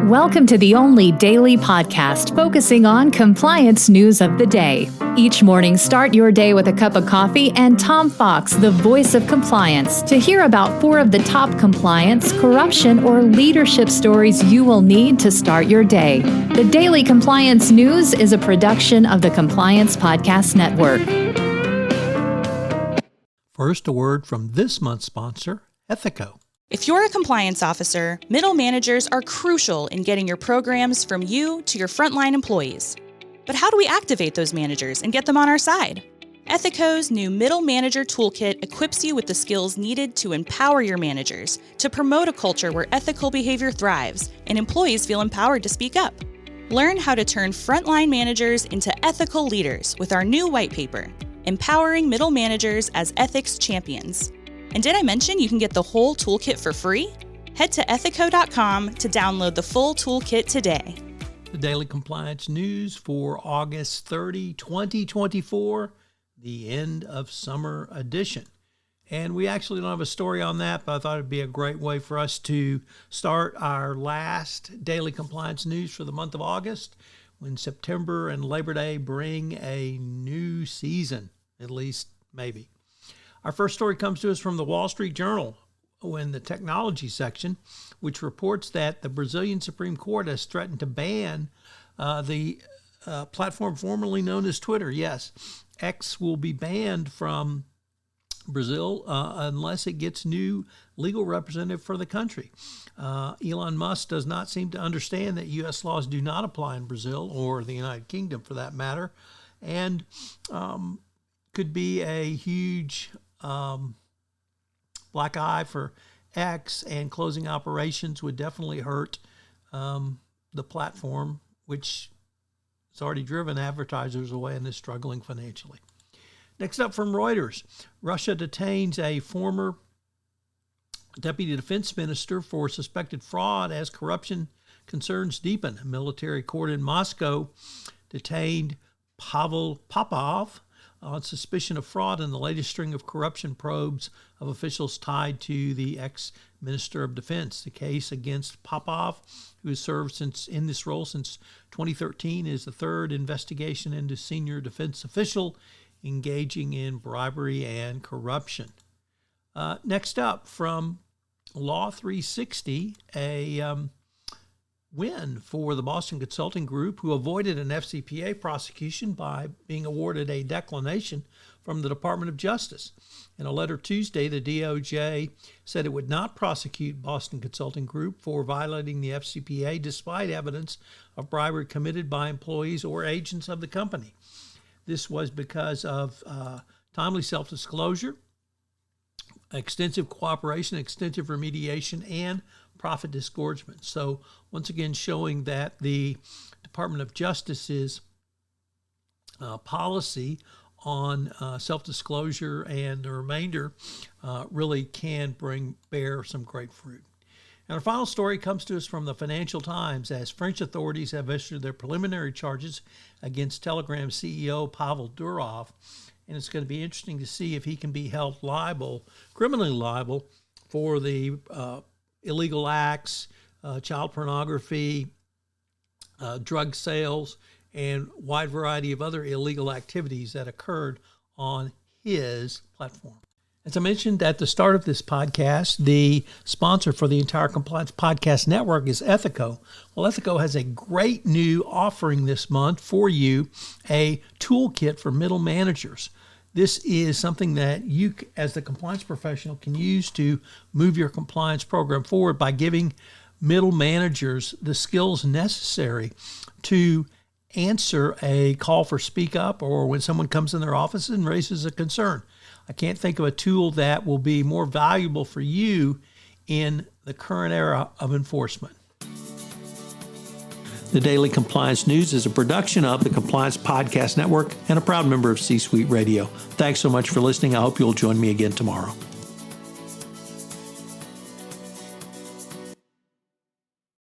Welcome to the only daily podcast focusing on compliance news of the day. Each morning, start your day with a cup of coffee and Tom Fox, the voice of compliance, to hear about 4 of the top compliance, corruption, or leadership stories you will need to start your day. The Daily Compliance News is a production of the Compliance Podcast Network. First, a word from this month's sponsor, Ethico. If you're a compliance officer, middle managers are crucial in getting your programs from you to your frontline employees. But how do we activate those managers and get them on our side? Ethico's new Middle Manager Toolkit equips you with the skills needed to empower your managers, to promote a culture where ethical behavior thrives and employees feel empowered to speak up. Learn how to turn frontline managers into ethical leaders with our new white paper, Empowering Middle Managers as Ethics Champions. And did I mention you can get the whole toolkit for free? Head to ethico.com to download the full toolkit today. The Daily Compliance News for August 30, 2024, the end of summer edition. And we actually don't have a story on that, but I thought it'd be a great way for us to start our last Daily Compliance News for the month of August, when September and Labor Day bring a new season, at least maybe. Our first story comes to us from the Wall Street Journal in the technology section, which reports that the Brazilian Supreme Court has threatened to ban the platform formerly known as Twitter. Yes, X will be banned from Brazil unless it gets new legal representative for the country. Elon Musk does not seem to understand that U.S. laws do not apply in Brazil or the United Kingdom for that matter, and could be a huge black eye for X, and closing operations would definitely hurt the platform, which has already driven advertisers away and is struggling financially. Next up from Reuters, Russia detains a former deputy defense minister for suspected fraud as corruption concerns deepen. A military court in Moscow detained Pavel Durov on suspicion of fraud in the latest string of corruption probes of officials tied to the ex-minister of defense. The case against Popov, who has served in this role since 2013, is the third investigation into senior defense official engaging in bribery and corruption. Next up from Law 360, a win for the Boston Consulting Group, who avoided an FCPA prosecution by being awarded a declination from the Department of Justice. In a letter Tuesday, the DOJ said it would not prosecute Boston Consulting Group for violating the FCPA despite evidence of bribery committed by employees or agents of the company. This was because of timely self-disclosure, extensive cooperation, extensive remediation, and profit disgorgement. So once again, showing that the Department of Justice's policy on self-disclosure and the remainder really can bear some great fruit. And our final story comes to us from the Financial Times, as French authorities have issued their preliminary charges against Telegram CEO Pavel Durov. And it's going to be interesting to see if he can be held liable, criminally liable, for the illegal acts, child pornography, drug sales, and wide variety of other illegal activities that occurred on his platform. As I mentioned at the start of this podcast, the sponsor for the entire Compliance Podcast Network is Ethico. Well, Ethico has a great new offering this month for you, a toolkit for middle managers. This is something that you, as the compliance professional, can use to move your compliance program forward by giving middle managers the skills necessary to answer a call for speak up, or when someone comes in their office and raises a concern. I can't think of a tool that will be more valuable for you in the current era of enforcement. The Daily Compliance News is a production of the Compliance Podcast Network and a proud member of C-Suite Radio. Thanks so much for listening. I hope you'll join me again tomorrow.